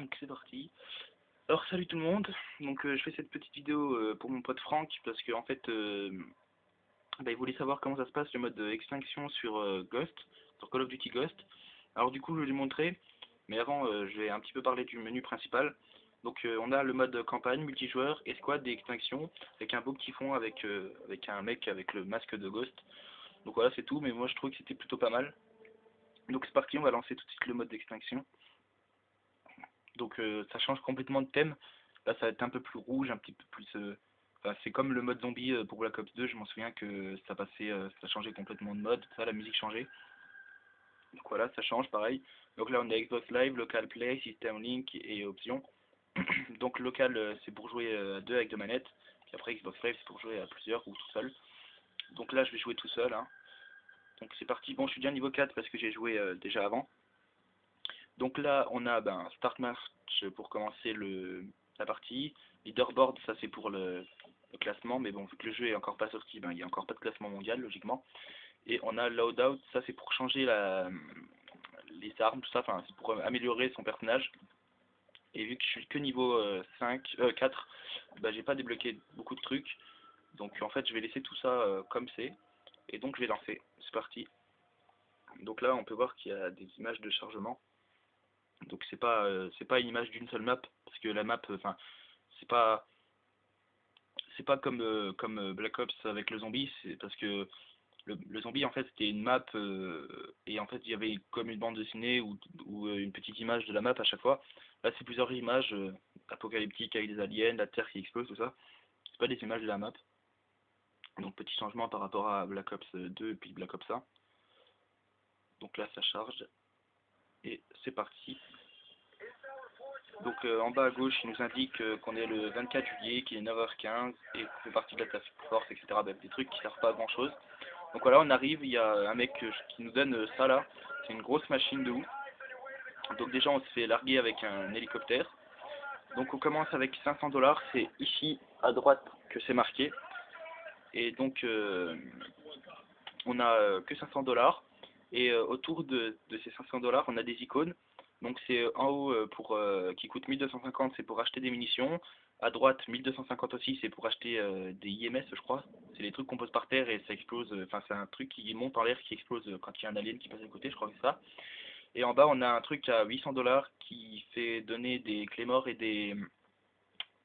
Donc c'est parti. Alors salut tout le monde, donc je fais cette petite vidéo pour mon pote Franck parce que en fait il voulait savoir comment ça se passe le mode extinction sur Ghost, sur Call of Duty Ghost. Alors du coup je vais lui montrer, mais avant je vais un petit peu parler du menu principal. Donc on a le mode campagne, multijoueur, escouade et extinction, avec un beau petit fond avec un mec avec le masque de Ghost. Donc voilà c'est tout, mais moi je trouve que c'était plutôt pas mal. Donc c'est parti, on va lancer tout de suite le mode d'extinction. Donc ça change complètement de thème. Là ça va être un peu plus rouge, un petit peu plus... Enfin, c'est comme le mode zombie pour Black Ops 2, je m'en souviens que ça passait, ça changeait complètement de mode, ça la musique changeait. Donc voilà, ça change pareil. Donc là on a Xbox Live, Local Play, System Link et Options. Donc local c'est pour jouer à deux avec deux manettes. Puis après Xbox Live c'est pour jouer à plusieurs ou tout seul. Donc là je vais jouer tout seul. Hein. Donc c'est parti. Bon je suis déjà niveau 4 parce que j'ai joué déjà avant. Donc là, on a Start Match pour commencer la partie. Leaderboard, ça c'est pour le classement, mais bon, vu que le jeu est encore pas sorti, il n'y a encore pas de classement mondial, logiquement. Et on a Loadout, ça c'est pour changer les armes, tout ça, enfin c'est pour améliorer son personnage. Et vu que je suis que niveau 4, j'ai pas débloqué beaucoup de trucs. Donc en fait, je vais laisser tout ça comme c'est. Et donc je vais lancer. C'est parti. Donc là, on peut voir qu'il y a des images de chargement. Donc c'est pas une image d'une seule map parce que la map enfin c'est pas comme Black Ops avec le zombie, c'est parce que le zombie en fait c'était une map et en fait il y avait comme une bande dessinée ou une petite image de la map à chaque fois. Là c'est plusieurs images apocalyptiques avec des aliens, la terre qui explose, tout ça. C'est pas des images de la map. Donc petit changement par rapport à Black Ops 2 et puis Black Ops 1. Donc là ça charge et c'est parti. Donc en bas à gauche, il nous indique qu'on est le 24 juillet, qu'il est 9h15 et qu'on fait partie de la task force, etc. Des trucs qui servent pas à grand chose. Donc voilà, on arrive, il y a un mec qui nous donne ça là. C'est une grosse machine de ouf. Donc déjà, on se fait larguer avec un hélicoptère. Donc on commence avec 500 $, c'est ici à droite que c'est marqué. Et donc on a que 500 $. Et autour de ces 500 $, on a des icônes. Donc c'est en haut qui coûte 1250, c'est pour acheter des munitions. À droite 1250 aussi, c'est pour acheter des IMS, je crois. C'est les trucs qu'on pose par terre et ça explose. Enfin c'est un truc qui monte en l'air qui explose quand il y a un alien qui passe à côté, je crois que c'est ça. Et en bas on a un truc à 800 $ qui fait donner des clémores et des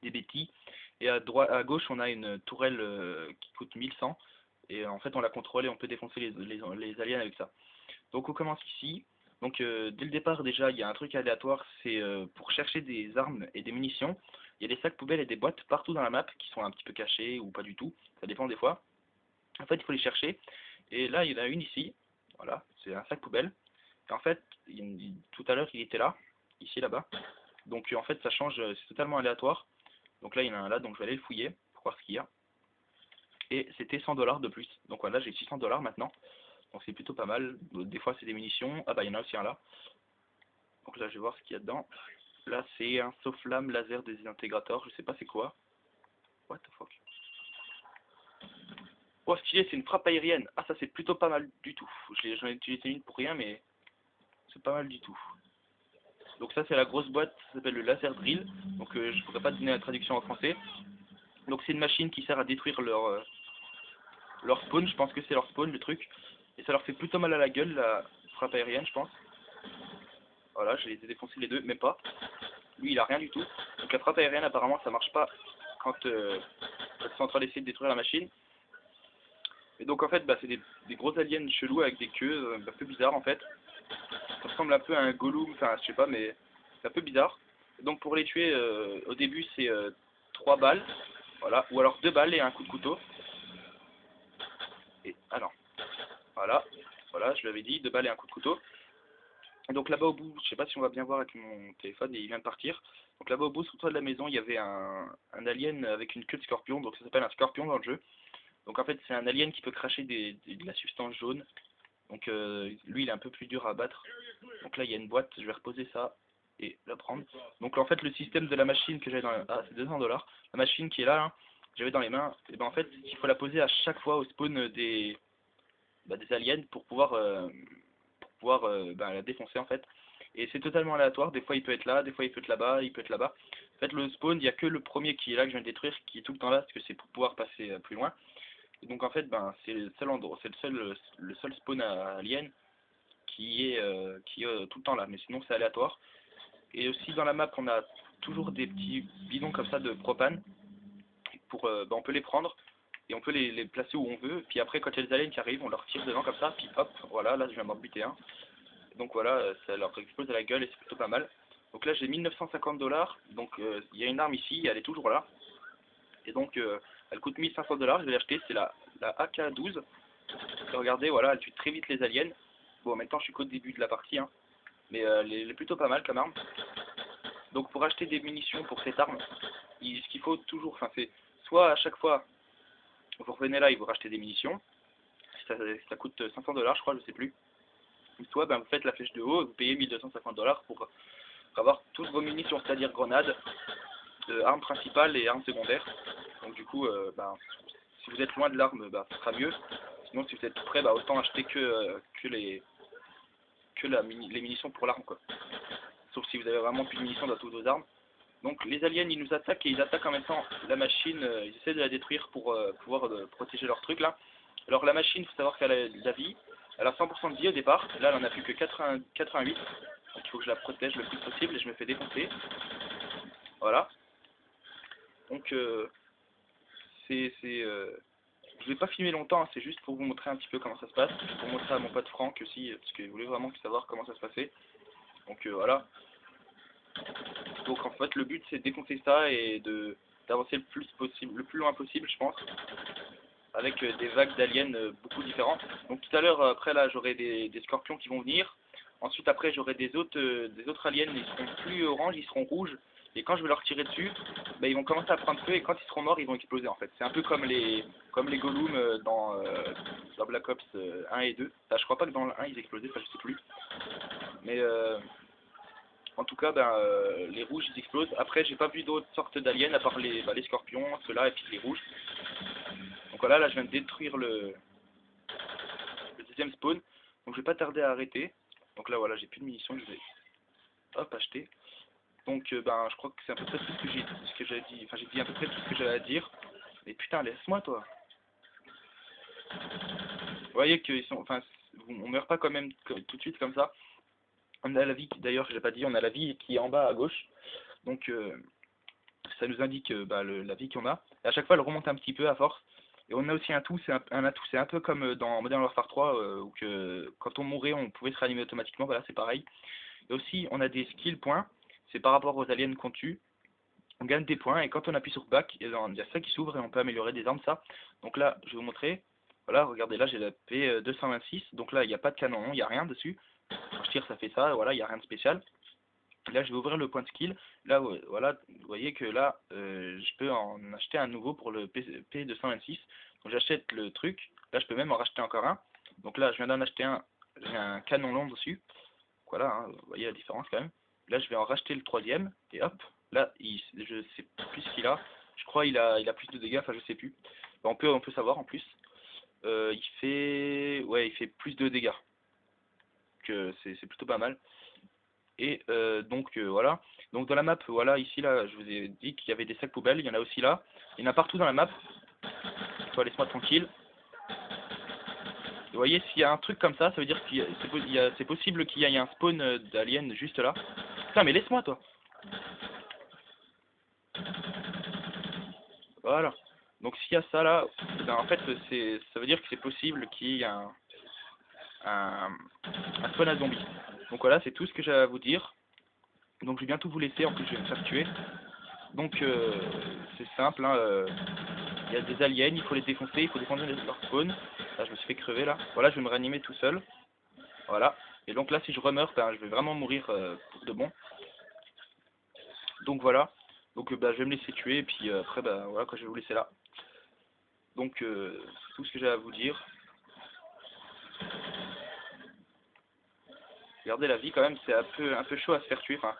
bêtis. Et à gauche on a une tourelle qui coûte 1100. Et en fait on la contrôle et on peut défoncer les aliens avec ça. Donc on commence ici. Donc dès le départ déjà il y a un truc aléatoire, c'est pour chercher des armes et des munitions. Il y a des sacs poubelles et des boîtes partout dans la map qui sont un petit peu cachées ou pas du tout, ça dépend des fois. En fait il faut les chercher. Et là il y en a une ici, voilà, c'est un sac poubelle. Et en fait tout à l'heure il était là, ici là-bas. Donc en fait ça change, c'est totalement aléatoire. Donc là il y en a un là, donc je vais aller le fouiller pour voir ce qu'il y a. Et c'était 100 $ de plus. Donc voilà, j'ai 600 $ maintenant. Donc c'est plutôt pas mal. Des fois c'est des munitions. Ah bah il y en a aussi un là. Donc là je vais voir ce qu'il y a dedans. Là c'est un sauve-flamme laser désintégrateur. Je sais pas c'est quoi. What the fuck. Oh stylé, c'est une frappe aérienne. Ah ça c'est plutôt pas mal du tout. J'en ai utilisé une pour rien mais c'est pas mal du tout. Donc ça c'est la grosse boîte, ça s'appelle le laser drill. Donc je pourrais pas donner la traduction en français. Donc c'est une machine qui sert à détruire leur spawn. Je pense que c'est leur spawn le truc. Et ça leur fait plutôt mal à la gueule la frappe aérienne je pense. Voilà, je les ai défoncés les deux, même pas. Lui, il a rien du tout. Donc la frappe aérienne, apparemment, ça marche pas quand ils sont en train d'essayer de détruire la machine. Et donc en fait, c'est des gros aliens chelous avec des queues, un peu bizarres en fait. Ça ressemble un peu à un Gollum, enfin je sais pas, mais c'est un peu bizarre. Et donc pour les tuer, au début c'est 3 balles, voilà, ou alors 2 balles et un coup de couteau. Et ah non, voilà, je l'avais dit, 2 balles et un coup de couteau. Et donc là-bas au bout, je sais pas si on va bien voir avec mon téléphone, il vient de partir. Donc là-bas au bout, sous le toit de la maison, il y avait un alien avec une queue de scorpion, donc ça s'appelle un scorpion dans le jeu. Donc en fait c'est un alien qui peut cracher de la substance jaune. Donc lui il est un peu plus dur à battre. Donc là il y a une boîte, je vais reposer ça et la prendre. Donc en fait le système de la machine que j'avais dans ah c'est 200 $. La machine qui est là, hein, j'avais dans les mains, et ben en fait il faut la poser à chaque fois au spawn des aliens pour pouvoir pouvoir la défoncer en fait. Et c'est totalement aléatoire, des fois il peut être là, des fois il peut être là-bas, il peut être là-bas. En fait le spawn, il n'y a que le premier qui est là que je viens de détruire qui est tout le temps là, parce que c'est pour pouvoir passer plus loin. Et donc en fait c'est le seul endroit, c'est le seul spawn à alien qui est tout le temps là, mais sinon c'est aléatoire. Et aussi dans la map on a toujours des petits bidons comme ça de propane, on peut les prendre et on peut les placer où on veut, puis après quand il y a des aliens qui arrivent, on leur tire devant comme ça, puis hop, voilà, là je viens d'en buter un. Donc voilà, ça leur explose à la gueule et c'est plutôt pas mal. Donc là j'ai 1950 $, donc il y a une arme ici, elle est toujours là. Et donc elle coûte 1500 $, je vais l'acheter, c'est la AK-12. Et regardez, voilà, elle tue très vite les aliens. Bon, maintenant je suis qu'au début de la partie, hein, mais elle est plutôt pas mal comme arme. Donc pour acheter des munitions pour cette arme, ce qu'il faut toujours, enfin c'est soit à chaque fois vous revenez là et vous rachetez des munitions, ça coûte 500 $ je crois, je sais plus. Soit vous faites la flèche de haut et vous payez 1250 $ pour avoir toutes vos munitions, c'est-à-dire grenades, armes principales et armes secondaires. Donc du coup, si vous êtes loin de l'arme, ce sera mieux. Sinon si vous êtes tout près, autant acheter les munitions pour l'arme quoi. Sauf si vous avez vraiment plus de munitions dans toutes vos armes. Donc les aliens ils nous attaquent et ils attaquent en même temps la machine, ils essaient de la détruire pour pouvoir protéger leur truc là. Alors la machine, il faut savoir qu'elle a de la vie, elle a 100% de vie au départ, là elle en a plus que 88, donc il faut que je la protège le plus possible et je me fais défoncer. Voilà. Donc je vais pas filmer longtemps, hein, c'est juste pour vous montrer un petit peu comment ça se passe, pour montrer à mon pote Franck aussi, parce qu'il voulait vraiment savoir comment ça se passait. Donc voilà. Donc en fait le but c'est de défoncer ça et d'avancer le plus possible, le plus loin possible je pense, avec des vagues d'aliens beaucoup différents. Donc tout à l'heure après là j'aurai des scorpions qui vont venir. Ensuite après j'aurai des autres aliens, ils seront plus orange, ils seront rouges. Et quand je vais leur tirer dessus, ils vont commencer à prendre feu et quand ils seront morts ils vont exploser en fait. C'est un peu comme les Gollum dans Black Ops 1 et 2. Enfin, je crois pas que dans le 1 ils explosaient, enfin je sais plus. Mais en tout cas, les rouges ils explosent. Après, j'ai pas vu d'autres sortes d'aliens à part les scorpions, ceux-là, et puis les rouges. Donc voilà, là je viens de détruire le deuxième spawn. Donc je vais pas tarder à arrêter. Donc là voilà, j'ai plus de munitions, je vais hop acheter. Donc je crois que c'est à peu près tout ce que j'ai dit. Enfin j'ai dit à peu près tout ce que j'avais à dire. Mais putain, laisse-moi toi. Vous voyez qu'ils sont. Enfin, on meurt pas quand même tout de suite comme ça. On a la vie, d'ailleurs, j'ai pas dit, on a la vie qui est en bas à gauche. Donc ça nous indique la vie qu'on a. Et à chaque fois, elle remonte un petit peu à force. Et on a aussi un tout, un atout. C'est un peu comme dans Modern Warfare 3, où quand on mourait, on pouvait se réanimer automatiquement. Voilà, c'est pareil. Et aussi, on a des skill points. C'est par rapport aux aliens qu'on tue. On gagne des points. Et quand on appuie sur back, il y a ça qui s'ouvre et on peut améliorer des armes, ça. Donc là, je vais vous montrer. Voilà, regardez, là, j'ai la P226. Donc là, il n'y a pas de canon, il n'y a rien dessus. Quand je tire, ça fait ça. Voilà, il n'y a rien de spécial. Là, je vais ouvrir le point de skill. Là, voilà, vous voyez que là, je peux en acheter un nouveau pour le P226. Donc, j'achète le truc. Là, je peux même en racheter encore un. Donc là, je viens d'en acheter un. J'ai un canon long dessus. Voilà, hein, vous voyez la différence quand même. Là, je vais en racheter le troisième. Et hop, là, je sais plus ce qu'il a. Je crois il a plus de dégâts. Enfin, je sais plus. On peut savoir en plus. Il fait plus de dégâts. Que c'est plutôt pas mal. Et voilà. Donc dans la map, voilà, ici là, je vous ai dit qu'il y avait des sacs poubelles, il y en a aussi là. Il y en a partout dans la map. Toi, laisse-moi tranquille. Vous voyez, s'il y a un truc comme ça veut dire que c'est possible qu'il y ait un spawn d'aliens juste là. Putain, mais laisse-moi toi. Voilà. Donc s'il y a ça là, en fait, ça veut dire que c'est possible qu'il y ait un spawn à zombies. Donc voilà, c'est tout ce que j'ai à vous dire. Donc je vais bientôt vous laisser, en plus je vais me faire tuer. Donc c'est simple, hein, il y a des aliens, il faut les défoncer, il faut défendre leur spawn. Là je me suis fait crever là. Voilà, je vais me réanimer tout seul. Voilà. Et donc là si je remeurs, je vais vraiment mourir pour de bon. Donc voilà. Donc je vais me laisser tuer et puis après voilà quoi, je vais vous laisser là. Donc c'est tout ce que j'ai à vous dire. Regardez la vie quand même, c'est un peu chaud à se faire tuer. Enfin,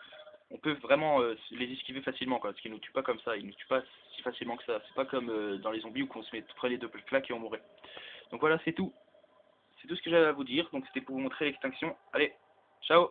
on peut vraiment les esquiver facilement quoi, parce qu'ils nous tuent pas comme ça, ils nous tuent pas si facilement que ça. C'est pas comme dans les zombies où on se prenait deux claques et on mourait. Donc voilà, c'est tout. c'est tout ce que j'avais à vous dire, donc c'était pour vous montrer l'extinction. Allez, ciao!